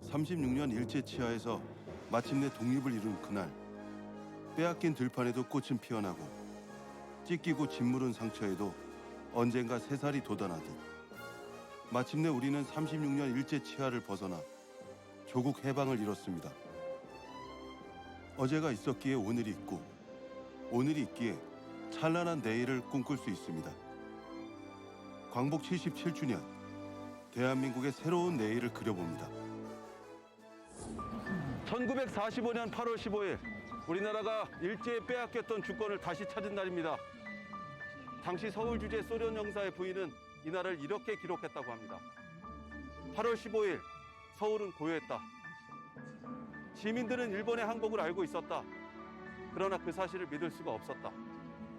36년 일제 치하에서 마침내 독립을 이룬 그날, 빼앗긴 들판에도 꽃은 피어나고 찢기고 짓무른 상처에도 언젠가 새살이 돋아나듯 마침내 우리는 36년 일제 치하를 벗어나 조국 해방을 이뤘습니다. 어제가 있었기에 오늘이 있고 오늘이 있기에 찬란한 내일을 꿈꿀 수 있습니다. 광복 77주년, 대한민국의 새로운 내일을 그려봅니다. 1945년 8월 15일, 우리나라가 일제에 빼앗겼던 주권을 다시 찾은 날입니다. 당시 서울 주재 소련 영사의 부인은 이날을 이렇게 기록했다고 합니다. 8월 15일, 서울은 고요했다. 시민들은 일본의 항복을 알고 있었다. 그러나 그 사실을 믿을 수가 없었다.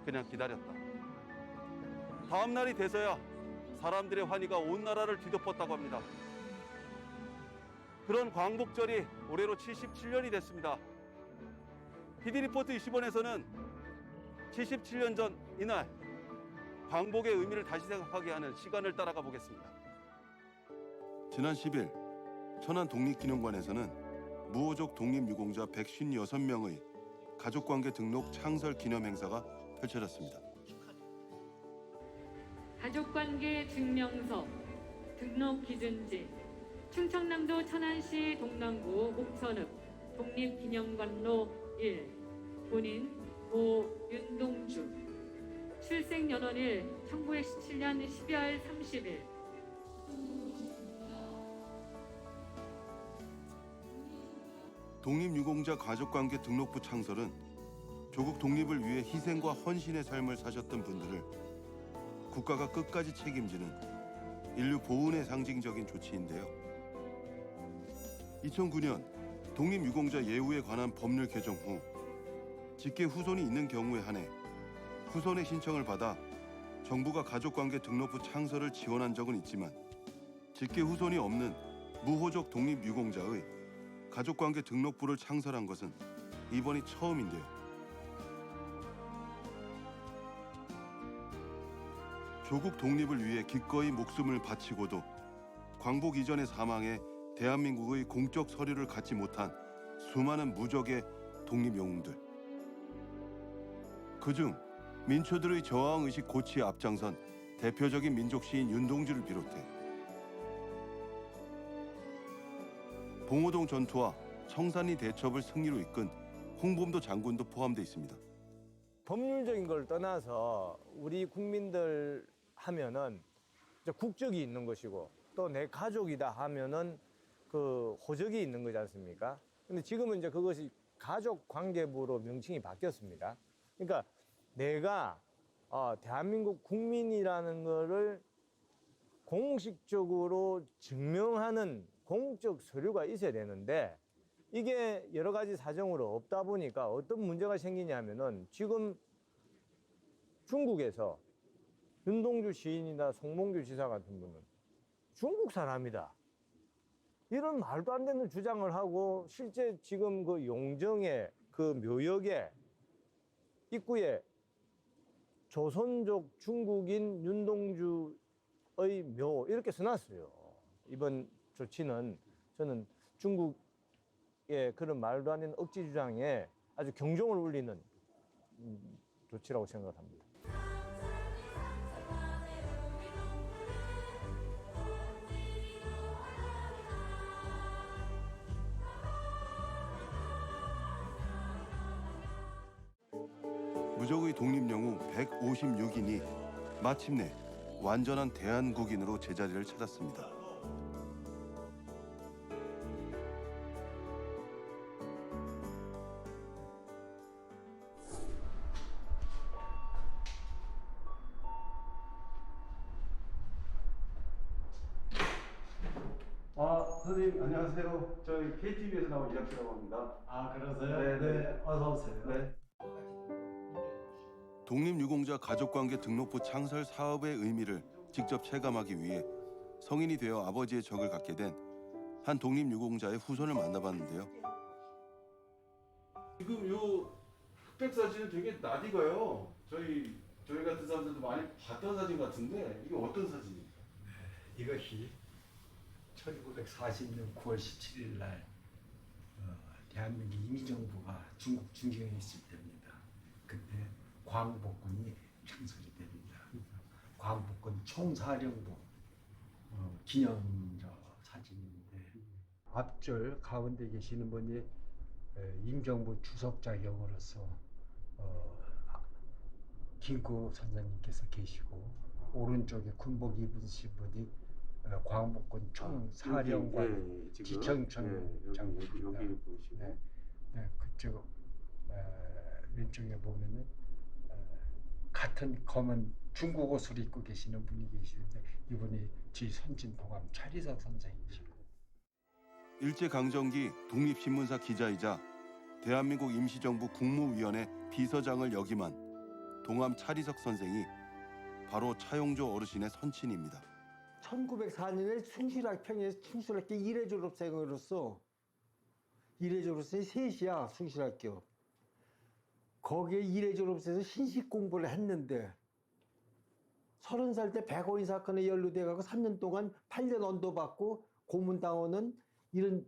그냥 기다렸다. 다음 날이 돼서야 사람들의 환희가 온 나라를 뒤덮었다고 합니다. 그런 광복절이 올해로 77년이 됐습니다. PD리포트 20원에서는 77년 전 이날 광복의 의미를 다시 생각하게 하는 시간을 따라가 보겠습니다. 지난 10일 천안 독립기념관에서는 무호족 독립유공자 156명의 가족관계 등록 창설 기념 행사가 펼쳐졌습니다. 가족관계 증명서, 등록기준지, 충청남도 천안시 동남구 옥천읍 독립기념관로 1, 본인 고 윤동주, 출생연월일 1917년 12월 30일. 독립유공자 가족관계 등록부 창설은 조국 독립을 위해 희생과 헌신의 삶을 사셨던 분들을 국가가 끝까지 책임지는 인류 보훈의 상징적인 조치인데요. 2009년 독립유공자 예우에 관한 법률 개정 후 직계 후손이 있는 경우에 한해 후손의 신청을 받아 정부가 가족관계 등록부 창설을 지원한 적은 있지만 직계 후손이 없는 무호족 독립유공자의 가족관계 등록부를 창설한 것은 이번이 처음인데요. 조국 독립을 위해 기꺼이 목숨을 바치고도 광복 이전의 사망에 대한민국의 공적 서류를 갖지 못한 수많은 무적의 독립 영웅들. 그중 민초들의 저항의식 고취에 앞장선 대표적인 민족 시인 윤동주를 비롯해 봉오동 전투와 청산리 대첩을 승리로 이끈 홍범도 장군도 포함되어 있습니다. 법률적인 걸 떠나서 우리 국민들 하면은 국적이 있는 것이고 또 내 가족이다 하면은 그 호적이 있는 거지 않습니까? 근데 지금은 이제 그것이 가족관계부로 명칭이 바뀌었습니다. 그러니까 내가 대한민국 국민이라는 거를 공식적으로 증명하는 공적 서류가 있어야 되는데 이게 여러 가지 사정으로 없다 보니까 어떤 문제가 생기냐면은 지금 중국에서 윤동주 시인이나 송몽규 지사 같은 분은 중국 사람이다. 이런 말도 안 되는 주장을 하고 실제 지금 그 용정의 그 묘역에 입구에 조선족 중국인 윤동주의 묘 이렇게 써놨어요. 이번 조치는 저는 중국의 그런 말도 안 되는 억지 주장에 아주 경종을 울리는 조치라고 생각을 합니다. 무적의 독립영웅 156인이 마침내 완전한 대한국인으로 제자리를 찾았습니다. 선생님 안녕하세요. 저희 KTV에서 나온 이학기라고 합니다. 아, 그러세요? 네. 어서 오세요. 네. 독립유공자 가족관계 등록부 창설 사업의 의미를 직접 체감하기 위해 성인이 되어 아버지의 적을 갖게 된 한 독립유공자의 후손을 만나봤는데요. 지금 요 흑백 사진은 되게 낯익어요. 저희 같은 사람들도 많이 봤던 사진 같은데 이게 어떤 사진입니까? 이것이 1940년 9월 17일 날 대한민국 임시정부가 중국 중경에 있을 때입니다. 그때 광복군이 창설이 됩니다. 광복군 총사령부 기념 사진인데 앞줄 가운데 계시는 분이 임정부 주석자 영어로서 김구 선생님께서 계시고 오른쪽에 군복 입으신 분이 광복군 총사령관 지청천 장군입니다. 여기 보시고 네, 그쪽 왼쪽에 보면은 같은 검은 중국 옷을 입고 계시는 분이 계시는데 이분이 지 선진 동암 차리석 선생이시고 일제강점기 독립신문사 기자이자 대한민국 임시정부 국무위원회 비서장을 역임한 동암 차리석 선생이 바로 차용조 어르신의 선친입니다. 1904년에 충실학교 1회 졸업생으로서 3시야 충실학교. 거기에 1회 졸업생에서 신식 공부를 했는데 30살 때 백오인 사건에 연루돼 갖고 3년 동안 8년 언도받고 고문당하는 이런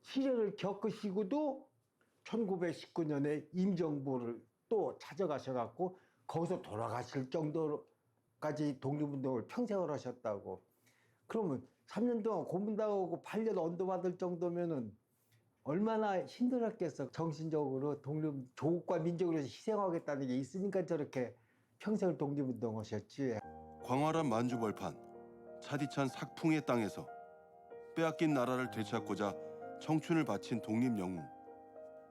시련을 겪으시고도 1919년에 임정부를 또 찾아가셔갖고 거기서 돌아가실 정도까지 독립운동을 평생을 하셨다고. 그러면 3년 동안 고문당하고 8년 언도받을 정도면은 얼마나 힘들었겠어. 정신적으로 조국과 민족을 위해서 희생하겠다는 게 있으니까 저렇게 평생을 독립운동하셨지. 광활한 만주벌판, 차디찬 삭풍의 땅에서 빼앗긴 나라를 되찾고자 청춘을 바친 독립영웅.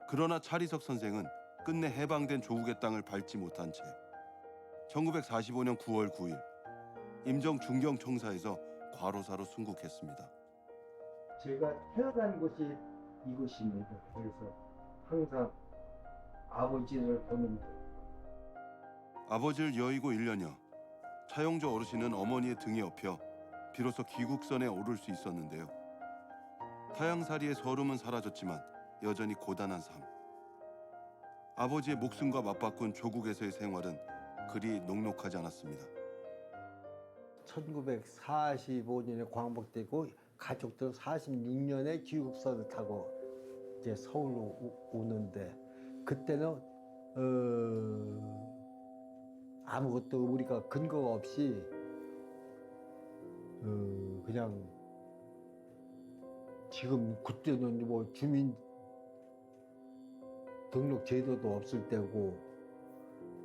그러나 차리석 선생은 끝내 해방된 조국의 땅을 밟지 못한 채 1945년 9월 9일 임정 중경청사에서 과로사로 순국했습니다. 제가 태어난 곳이 이곳입니다. 그래서 항상 아버지를 보는데 아버지를 여의고 1년여 차용조 어르신은 어머니의 등에 업혀 비로소 귀국선에 오를 수 있었는데요. 타향살이의 서름은 사라졌지만 여전히 고단한 삶. 아버지의 목숨과 맞바꾼 조국에서의 생활은 그리 녹록하지 않았습니다. 1945년에 광복되고 가족들 46년에 귀국선을 타고 이제 서울로 오는데 그때는 아무것도 우리가 근거가 없이 그냥 지금 그때는 뭐 주민 등록 제도도 없을 때고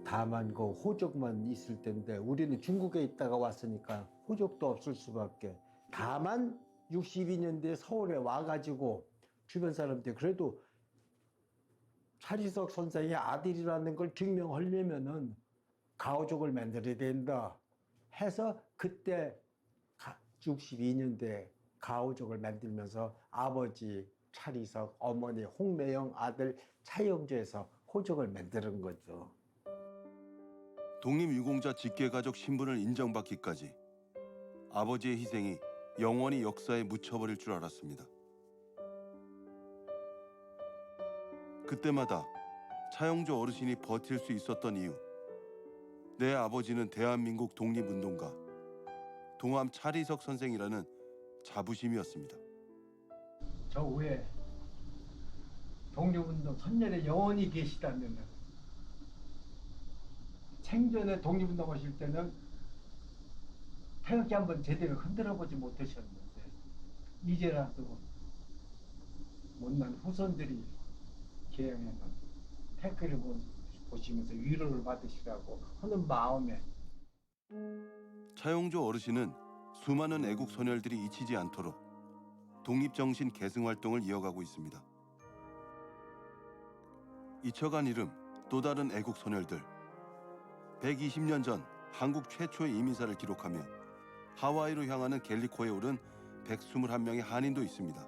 다만 그 호적만 있을 때인데 우리는 중국에 있다가 왔으니까 호적도 없을 수밖에. 다만 62년도에 서울에 와가지고 주변 사람들 그래도 차리석 선생의 아들이라는 걸 증명하려면은 가오족을 만들어야 된다 해서 그때 62년도에 가오족을 만들면서 아버지 차리석, 어머니 홍매영, 아들 차영조에서 호족을 만드는 거죠. 독립유공자 직계가족 신분을 인정받기까지 아버지의 희생이 영원히 역사에 묻혀버릴 줄 알았습니다. 그때마다 차용조 어르신이 버틸 수 있었던 이유, 내 아버지는 대한민국 독립운동가 동암 차리석 선생이라는 자부심이었습니다. 저 위에 독립운동 선열에 영원히 계시다면 생전에 독립운동 하실 때는 태극기 한번 제대로 흔들어보지 못하셨는데 이제라도 못난 후손들이 개항하는 태극기를 보시면서 위로를 받으시라고 하는 마음에 차용조 어르신은 수많은 애국 선열들이 잊히지 않도록 독립정신 계승 활동을 이어가고 있습니다. 잊혀간 이름 또 다른 애국 선열들. 120년 전 한국 최초의 이민사를 기록하며 하와이로 향하는 갤리코에 오른 121명의 한인도 있습니다.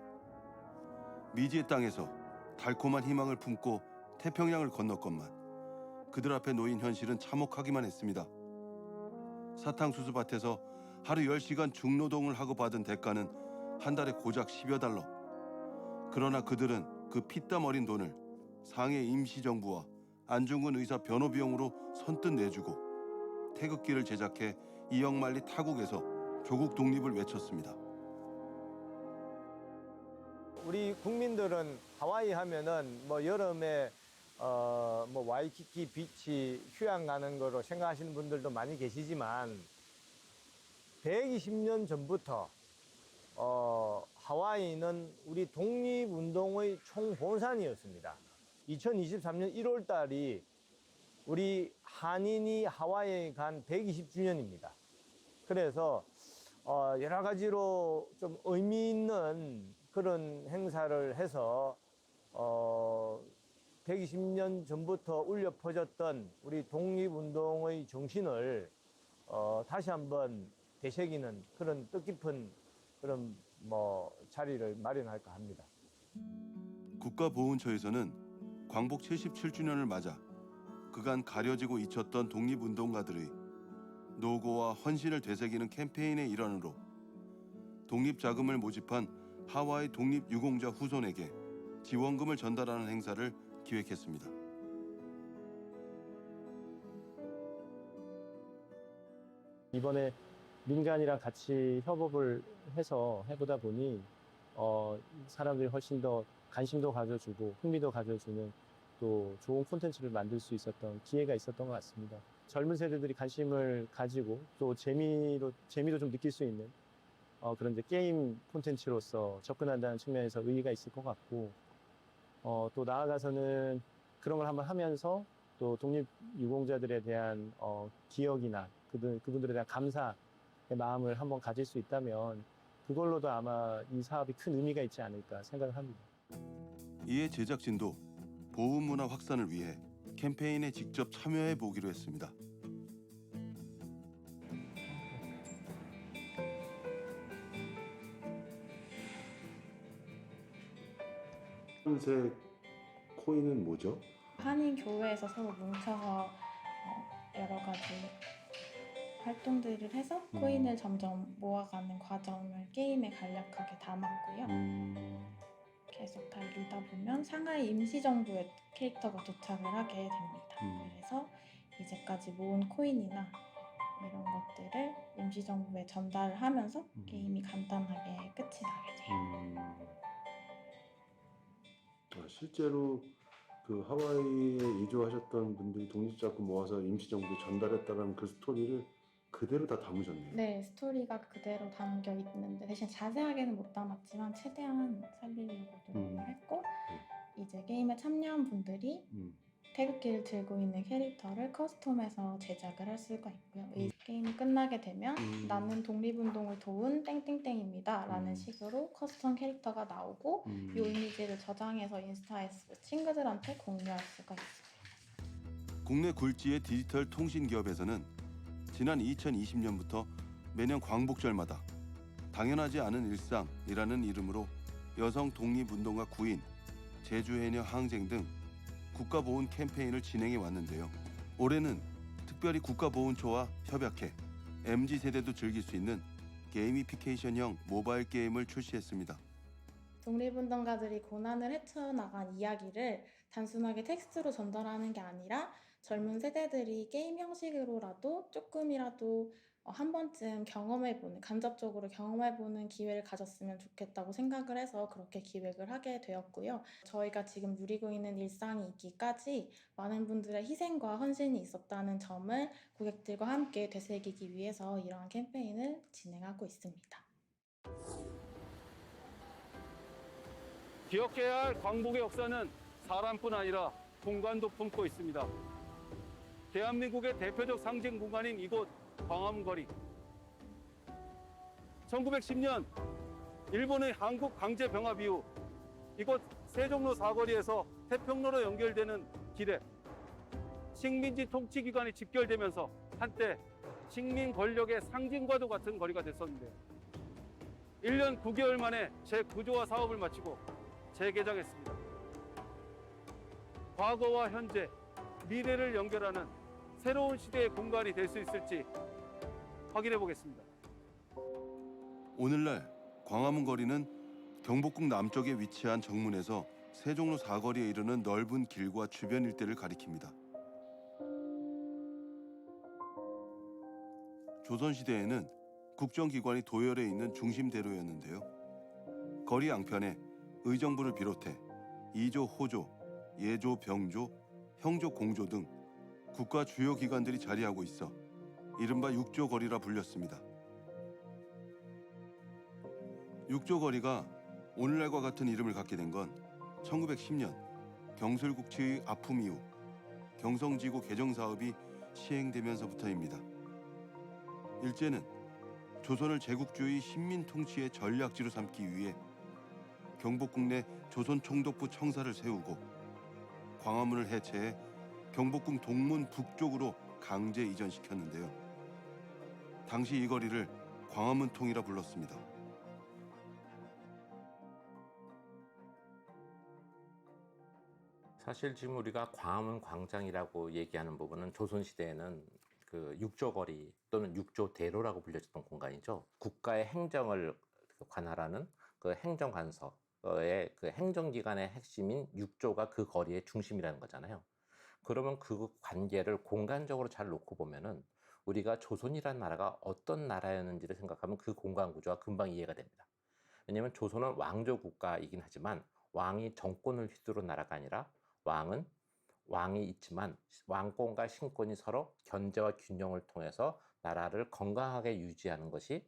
미지의 땅에서 달콤한 희망을 품고 태평양을 건넜건만 그들 앞에 놓인 현실은 참혹하기만 했습니다. 사탕수수밭에서 하루 10시간 중노동을 하고 받은 대가는 한 달에 고작 10여 달러. 그러나 그들은 그 피땀 어린 돈을 상해 임시정부와 안중근 의사 변호 비용으로 선뜻 내주고 태극기를 제작해 이영만리 타국에서 조국 독립을 외쳤습니다. 우리 국민들은 하와이 하면은 뭐 여름에 뭐 와이키키 비치 휴양 가는 거로 생각하시는 분들도 많이 계시지만 120년 전부터 하와이는 우리 독립운동의 총본산이었습니다. 2023년 1월 달이 우리 한인이 하와이에 간 120주년입니다. 그래서 여러 가지로 좀 의미 있는 그런 행사를 해서 120년 전부터 울려 퍼졌던 우리 독립운동의 정신을 다시 한번 되새기는 그런 뜻깊은 그런 자리를 마련할까 합니다. 국가보훈처에서는 광복 77주년을 맞아 그간 가려지고 잊혔던 독립운동가들의 노고와 헌신을 되새기는 캠페인의 일환으로 독립자금을 모집한 하와이 독립유공자 후손에게 지원금을 전달하는 행사를 기획했습니다. 이번에 민간이랑 같이 협업을 해서 해보다 보니 사람들이 훨씬 더 관심도 가져주고 흥미도 가져주는 또 좋은 콘텐츠를 만들 수 있었던 기회가 있었던 것 같습니다. 젊은 세대들이 관심을 가지고 또 재미도 좀 느낄 수 있는 그런 이제 게임 콘텐츠로서 접근한다는 측면에서 의의가 있을 것 같고 또 나아가서는 그런 걸 한번 하면서 또 독립유공자들에 대한 기억이나 그분들에 대한 감사의 마음을 한번 가질 수 있다면 그걸로도 아마 이 사업이 큰 의미가 있지 않을까 생각을 합니다. 이에 제작진도 보훈 문화 확산을 위해 캠페인에 직접 참여해 보기로 했습니다. 흰색 코인은 뭐죠? 한인 교회에서 서로 뭉쳐서 여러 가지 활동들을 해서 코인을 점점 모아가는 과정을 게임에 간략하게 담았고요. 계속 달리다 보면 상하이 임시정부의 캐릭터가 도착을 하게 됩니다. 그래서 이제까지 모은 코인이나 이런 것들을 임시정부에 전달을 하면서 게임이 간단하게 끝이 나게 돼요. 실제로 그 하와이에 이주하셨던 분들이 독립자금 모아서 임시정부에 전달했다는 그 스토리를 그대로 다 담으셨네요. 네, 스토리가 그대로 담겨 있는데 대신 자세하게는 못 담았지만 최대한 살리려고 노력을 했고 이제 게임에 참여한 분들이 태극기를 들고 있는 캐릭터를 커스텀해서 제작을 할 수가 있고요. 이 게임이 끝나게 되면 나는 독립운동을 도운 땡땡땡입니다 라는 식으로 커스텀 캐릭터가 나오고 이 이미지를 저장해서 인스타에 친구들한테 공유할 수가 있어요. 국내 굴지의 디지털 통신 기업에서는 지난 2020년부터 매년 광복절마다 당연하지 않은 일상이라는 이름으로 여성 독립운동가 구인, 제주해녀 항쟁 등 국가보훈 캠페인을 진행해 왔는데요. 올해는 특별히 국가보훈처와 협약해 MZ세대도 즐길 수 있는 게이미피케이션형 모바일 게임을 출시했습니다. 독립운동가들이 고난을 헤쳐나간 이야기를 단순하게 텍스트로 전달하는 게 아니라 젊은 세대들이 게임 형식으로라도 조금이라도 한 번쯤 경험해보는, 간접적으로 경험해보는 기회를 가졌으면 좋겠다고 생각을 해서 그렇게 기획을 하게 되었고요. 저희가 지금 누리고 있는 일상이 있기까지 많은 분들의 희생과 헌신이 있었다는 점을 고객들과 함께 되새기기 위해서 이러한 캠페인을 진행하고 있습니다. 기억해야 할 광복의 역사는 사람뿐 아니라 공간도 품고 있습니다. 대한민국의 대표적 상징 공간인 이곳 광화문거리. 1910년 일본의 한국 강제 병합 이후 이곳 세종로 사거리에서 태평로로 연결되는 길에 식민지 통치기관이 집결되면서 한때 식민 권력의 상징과도 같은 거리가 됐었는데요. 1년 9개월 만에 재구조화 사업을 마치고 재개장했습니다. 과거와 현재, 미래를 연결하는 새로운 시대의 공간이 될 수 있을지 확인해 보겠습니다. 오늘날 광화문 거리는 경복궁 남쪽에 위치한 정문에서 세종로 사거리에 이르는 넓은 길과 주변 일대를 가리킵니다. 조선시대에는 국정기관이 도열해 있는 중심대로였는데요. 거리 양편에 의정부를 비롯해 이조, 호조, 예조, 병조, 형조, 공조 등 국가 주요 기관들이 자리하고 있어 이른바 육조거리라 불렸습니다. 육조거리가 오늘날과 같은 이름을 갖게 된 건 1910년 경술국치의 아픔 이후 경성지구 개정 사업이 시행되면서부터입니다. 일제는 조선을 제국주의 식민 통치의 전략지로 삼기 위해 경복궁 내 조선 총독부 청사를 세우고 광화문을 해체해 경복궁 동문 북쪽으로 강제 이전시켰는데요. 당시 이 거리를 광화문통이라 불렀습니다. 사실 지금 우리가 광화문 광장이라고 얘기하는 부분은 조선시대에는 그 육조거리 또는 육조대로라고 불려졌던 공간이죠. 국가의 행정을 관할하는 그 행정관서의 그 행정기관의 핵심인 육조가 그 거리의 중심이라는 거잖아요. 그러면 그 관계를 공간적으로 잘 놓고 보면은 우리가 조선이라는 나라가 어떤 나라였는지를 생각하면 그 공간 구조가 금방 이해가 됩니다. 왜냐하면 조선은 왕조 국가이긴 하지만 왕이 정권을 휘두른 나라가 아니라 왕은 왕이 있지만 왕권과 신권이 서로 견제와 균형을 통해서 나라를 건강하게 유지하는 것이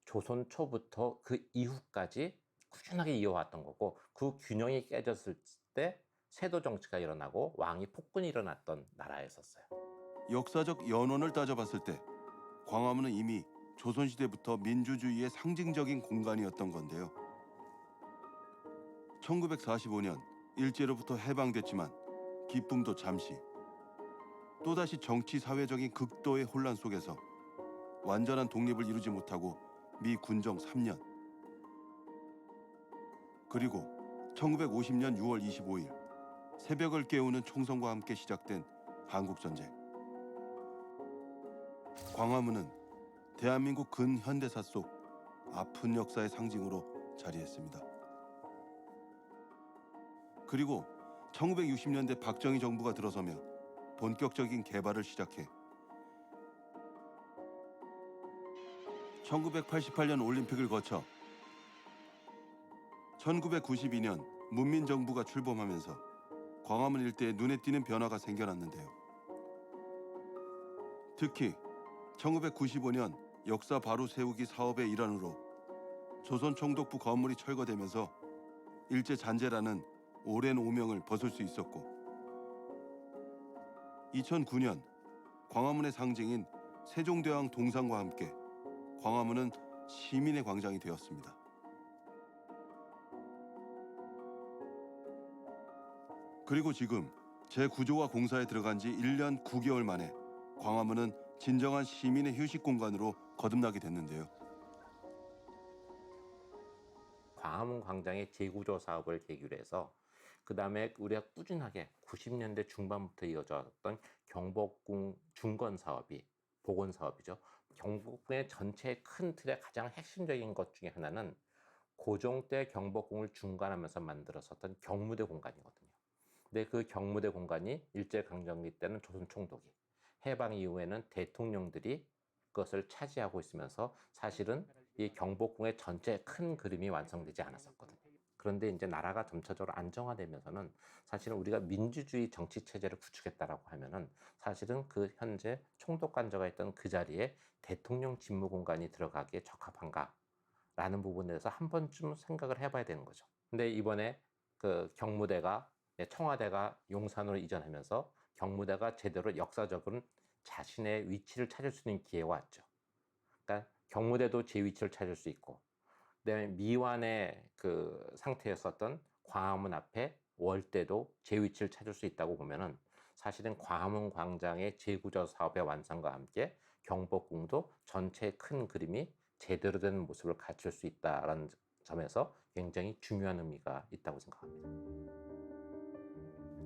조선 초부터 그 이후까지 꾸준하게 이어왔던 거고, 그 균형이 깨졌을 때 세도 정치가 일어나고 왕이 폭군이 일어났던 나라였었어요. 역사적 연원을 따져봤을 때 광화문은 이미 조선시대부터 민주주의의 상징적인 공간이었던 건데요. 1945년 일제로부터 해방됐지만 기쁨도 잠시, 또다시 정치 사회적인 극도의 혼란 속에서 완전한 독립을 이루지 못하고 미 군정 3년, 그리고 1950년 6월 25일 새벽을 깨우는 총성과 함께 시작된 한국전쟁. 광화문은 대한민국 근현대사 속 아픈 역사의 상징으로 자리했습니다. 그리고 1960년대 박정희 정부가 들어서며 본격적인 개발을 시작해 1988년 올림픽을 거쳐 1992년 문민정부가 출범하면서 광화문 일대에 눈에 띄는 변화가 생겨났는데요. 특히 1995년 역사 바로 세우기 사업의 일환으로 조선 총독부 건물이 철거되면서 일제 잔재라는 오랜 오명을 벗을 수 있었고, 2009년 광화문의 상징인 세종대왕 동상과 함께 광화문은 시민의 광장이 되었습니다. 그리고 지금 재구조와 공사에 들어간 지 1년 9개월 만에 광화문은 진정한 시민의 휴식 공간으로 거듭나게 됐는데요. 광화문 광장의 재구조 사업을 계기로 해서 그 다음에 우리가 꾸준하게 90년대 중반부터 이어졌던 경복궁 중건 사업이, 복원 사업이죠. 경복궁의 전체 큰 틀의 가장 핵심적인 것 중에 하나는 고종 때 경복궁을 중간하면서 만들었었던 경무대 공간이거든요. 근데 그 경무대 공간이 일제강점기 때는 조선 총독이, 해방 이후에는 대통령들이 그것을 차지하고 있으면서 사실은 이 경복궁의 전체 큰 그림이 완성되지 않았었거든요. 그런데 이제 나라가 점차적으로 안정화되면서는 사실은 우리가 민주주의 정치 체제를 구축했다라고 하면은 사실은 그 현재 총독 관저가 있던 그 자리에 대통령 집무 공간이 들어가기에 적합한가라는 부분에 대해서 한 번쯤 생각을 해봐야 되는 거죠. 근데 이번에 그 경무대가, 청와대가 용산으로 이전하면서 경무대가 제대로 역사적으로는 자신의 위치를 찾을 수 있는 기회가 왔죠. 그러니까 경무대도 제 위치를 찾을 수 있고, 그다음에 미완의 그 상태였었던 광화문 앞에 월대도 제 위치를 찾을 수 있다고 보면은 사실은 광화문 광장의 재구조 사업의 완성과 함께 경복궁도 전체 큰 그림이 제대로 된 모습을 갖출 수 있다라는 점에서 굉장히 중요한 의미가 있다고 생각합니다.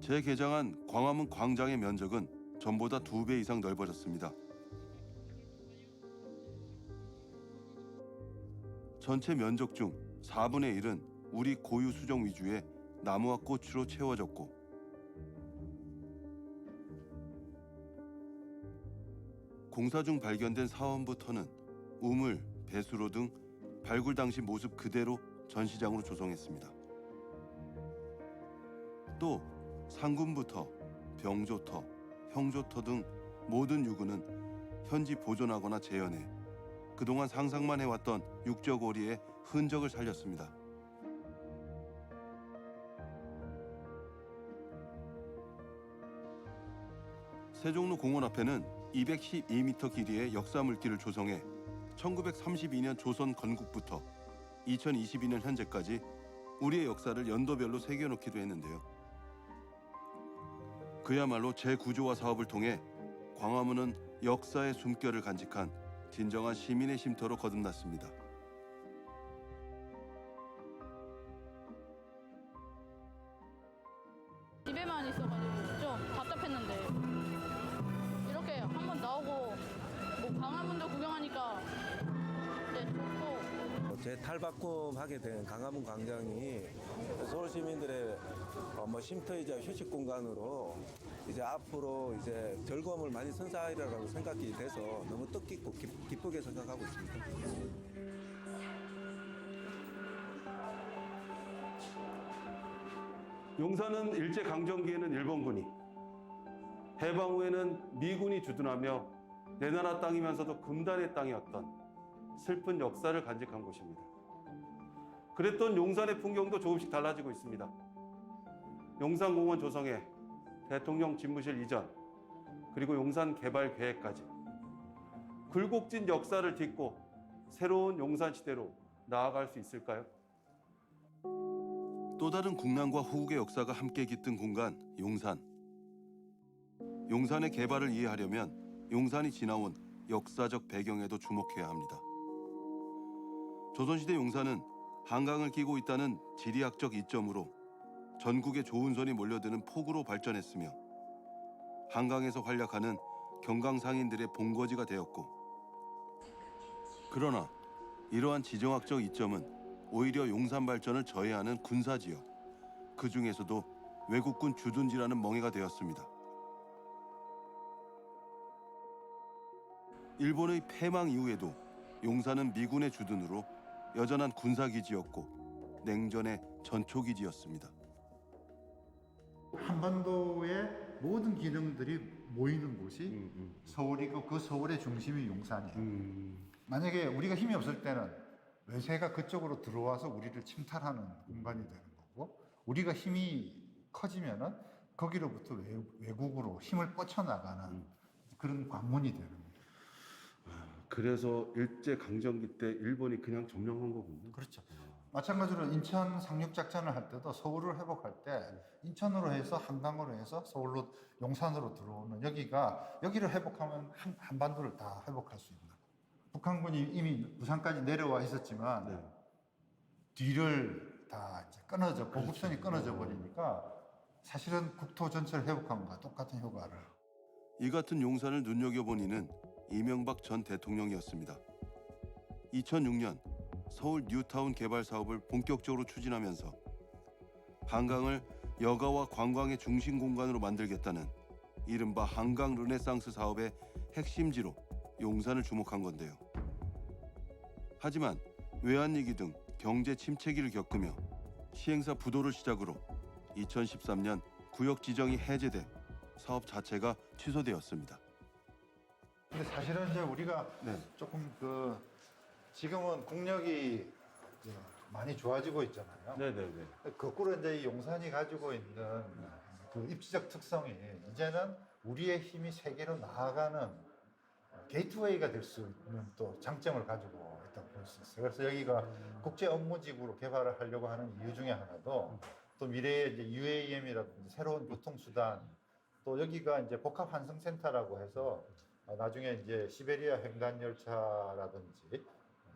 재개장한 광화문 광장의 면적은 전보다 2배 이상 넓어졌습니다. 전체 면적 중 4분의 1은 우리 고유 수종 위주의 나무와 꽃으로 채워졌고, 공사 중 발견된 사원부 터는 우물, 배수로 등 발굴 당시 모습 그대로 전시장으로 조성했습니다. 또 상군부터 병조터, 형조터 등 모든 유구는 현지 보존하거나 재현해 그동안 상상만 해왔던 육적 오리의 흔적을 살렸습니다. 세종로 공원 앞에는 212m 길이의 역사 물길을 조성해 1932년 조선 건국부터 2022년 현재까지 우리의 역사를 연도별로 새겨놓기도 했는데요. 그야말로 재구조화 사업을 통해 광화문은 역사의 숨결을 간직한 진정한 시민의 쉼터로 거듭났습니다. 집에만 있어가지고 좀 답답했는데 이렇게 한번 나오고 뭐 광화문도 구경하니까 이제 좋고. 재탈바꿈하게 된 강화문 광장이 서울 시민들의 쉼터이자 휴식 공간으로 이제 앞으로 이제 즐거움을 많이 선사하리라고 생각이 돼서 너무 뜻깊고 기쁘게 생각하고 있습니다. 용산은 일제강점기에는 일본군이, 해방 후에는 미군이 주둔하며 내 나라 땅이면서도 금단의 땅이었던 슬픈 역사를 간직한 곳입니다. 그랬던 용산의 풍경도 조금씩 달라지고 있습니다. 용산공원 조성에 대통령 집무실 이전, 그리고 용산 개발 계획까지 굴곡진 역사를 딛고 새로운 용산 시대로 나아갈 수 있을까요? 또 다른 국난과 호국의 역사가 함께 깃든 공간, 용산. 용산의 개발을 이해하려면 용산이 지나온 역사적 배경에도 주목해야 합니다. 조선시대 용산은 한강을 끼고 있다는 지리학적 이점으로 전국의 조은선이 몰려드는 폭우로 발전했으며 한강에서 활약하는 경강상인들의 본거지가 되었고, 그러나 이러한 지정학적 이점은 오히려 용산 발전을 저해하는 군사지역, 그 중에서도 외국군 주둔지라는 멍해가 되었습니다. 일본의 패망 이후에도 용산은 미군의 주둔으로 여전한 군사기지였고 냉전의 전초기지였습니다. 한반도의 모든 기능들이 모이는 곳이 서울이고 그 서울의 중심이 용산이에요. 만약에 우리가 힘이 없을 때는 외세가 그쪽으로 들어와서 우리를 침탈하는 공간이 되는 거고, 우리가 힘이 커지면은 거기로부터 외국으로 힘을 뻗쳐나가는 그런 관문이 되는 거예요. 그래서 일제강점기 때 일본이 그냥 점령한 거군요. 그렇죠. 마찬가지로 인천 상륙작전을 할 때도 서울을 회복할 때 인천으로 해서 한강으로 해서 서울로 용산으로 들어오는 여기를 회복하면 한반도를 다 회복할 수 있는. 북한군이 이미 부산까지 내려와 있었지만 뒤를 다 이제 보급선이 끊어져 버리니까 사실은 국토 전체를 회복한 것과 똑같은 효과를. 이 같은 용산을 눈여겨본 이는 이명박 전 대통령이었습니다. 2006년 서울 뉴타운 개발 사업을 본격적으로 추진하면서 한강을 여가와 관광의 중심 공간으로 만들겠다는 이른바 한강 르네상스 사업의 핵심지로 용산을 주목한 건데요. 하지만 외환위기 등 경제 침체기를 겪으며 시행사 부도를 시작으로 2013년 구역 지정이 해제돼 사업 자체가 취소되었습니다. 근데 사실은 이제 우리가 조금 지금은 국력이 많이 좋아지고 있잖아요. 네네네. 거꾸로 이제 이 용산이 가지고 있는 그 입지적 특성이 이제는 우리의 힘이 세계로 나아가는 게이트웨이가 될 수 있는 또 장점을 가지고 있다고 볼 수 있어요. 그래서 여기가 국제 업무지구로 개발을 하려고 하는 이유 중에 하나도 또 미래의 이제 UAM이라든지 새로운 교통수단, 또 여기가 이제 복합 환승센터라고 해서 나중에 이제 시베리아 횡단열차라든지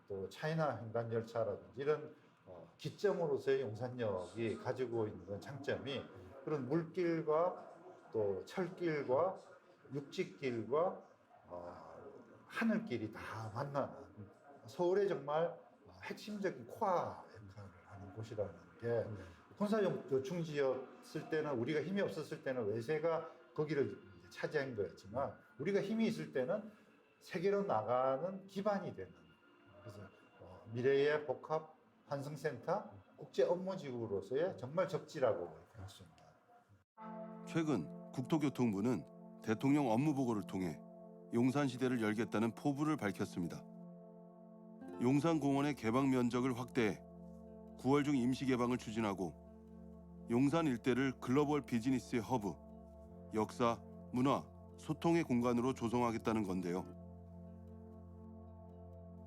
또 차이나 횡단열차라든지 이런 기점으로서의 용산역이 가지고 있는 장점이 그런 물길과 또 철길과 육지길과 하늘길이 다 만나는 서울의 정말 핵심적인 코어 역할을 하는 곳이라는 게, 군사용 요충지였을 때는 우리가 힘이 없었을 때는 외세가 거기를 차지한 거였지만 우리가 힘이 있을 때는 세계로 나가는 기반이 되는, 그래서 미래의 복합 환승센터 국제 업무지구로서의 정말 적지라고 할 수 있습니다. 최근 국토교통부는 대통령 업무보고를 통해 용산시대를 열겠다는 포부를 밝혔습니다. 용산공원의 개방 면적을 확대해 9월 중 임시 개방을 추진하고 용산 일대를 글로벌 비즈니스의 허브, 역사, 문화, 소통의 공간으로 조성하겠다는 건데요.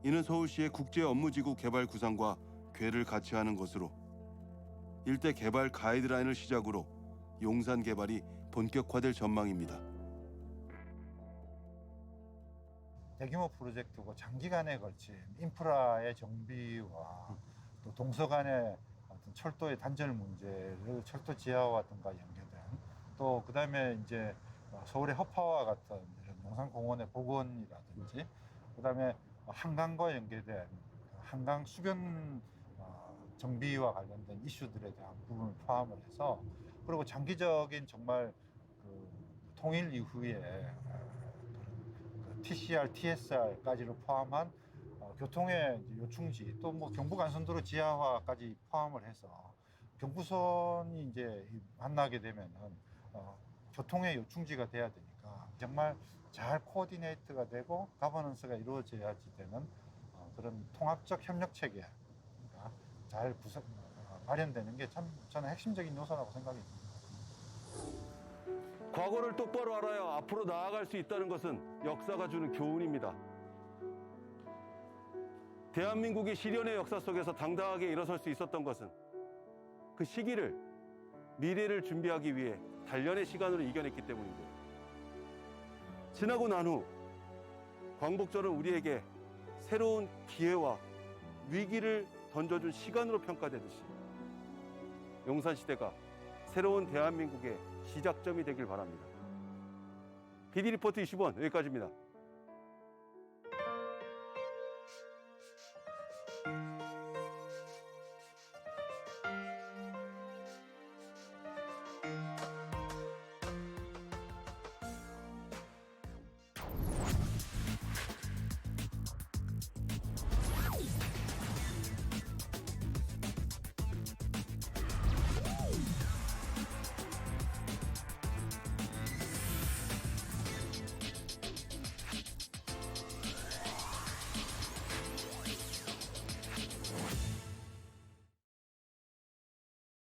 이는 서울시의 국제업무지구 개발 구상과 궤를 같이 하는 것으로 일대 개발 가이드라인을 시작으로 용산 개발이 본격화될 전망입니다. 대규모 프로젝트고 장기간에 걸친 인프라의 정비와 또 동서 간의 어떤 철도의 단절 문제를 철도 지하화든가 연계된 또 그다음에 이제 서울의 허파와 같은 이런 용산공원의 복원이라든지 그다음에 한강과 연계된 한강 수변 정비와 관련된 이슈들에 대한 부분을 포함을 해서 그리고 장기적인 정말 그 통일 이후에 TCR, TSR까지를 포함한 교통의 요충지 또 뭐 경부간선도로 지하화까지 포함을 해서 경부선이 이제 만나게 되면은 교통의 요충지가 돼야 되니까 정말 잘 코디네이트가 되고 가버넌스가 이루어져야지 되는 그런 통합적 협력 체계가 잘 마련되는 게 참 저는 핵심적인 요소라고 생각이 듭니다. 과거를 똑바로 알아야 앞으로 나아갈 수 있다는 것은 역사가 주는 교훈입니다. 대한민국이 시련의 역사 속에서 당당하게 일어설 수 있었던 것은 그 시기를, 미래를 준비하기 위해 단련의 시간으로 이겨냈기 때문인데요. 지나고 난 후 광복절은 우리에게 새로운 기회와 위기를 던져준 시간으로 평가되듯이 용산시대가 새로운 대한민국의 시작점이 되길 바랍니다. PD 리포트 20원 여기까지입니다.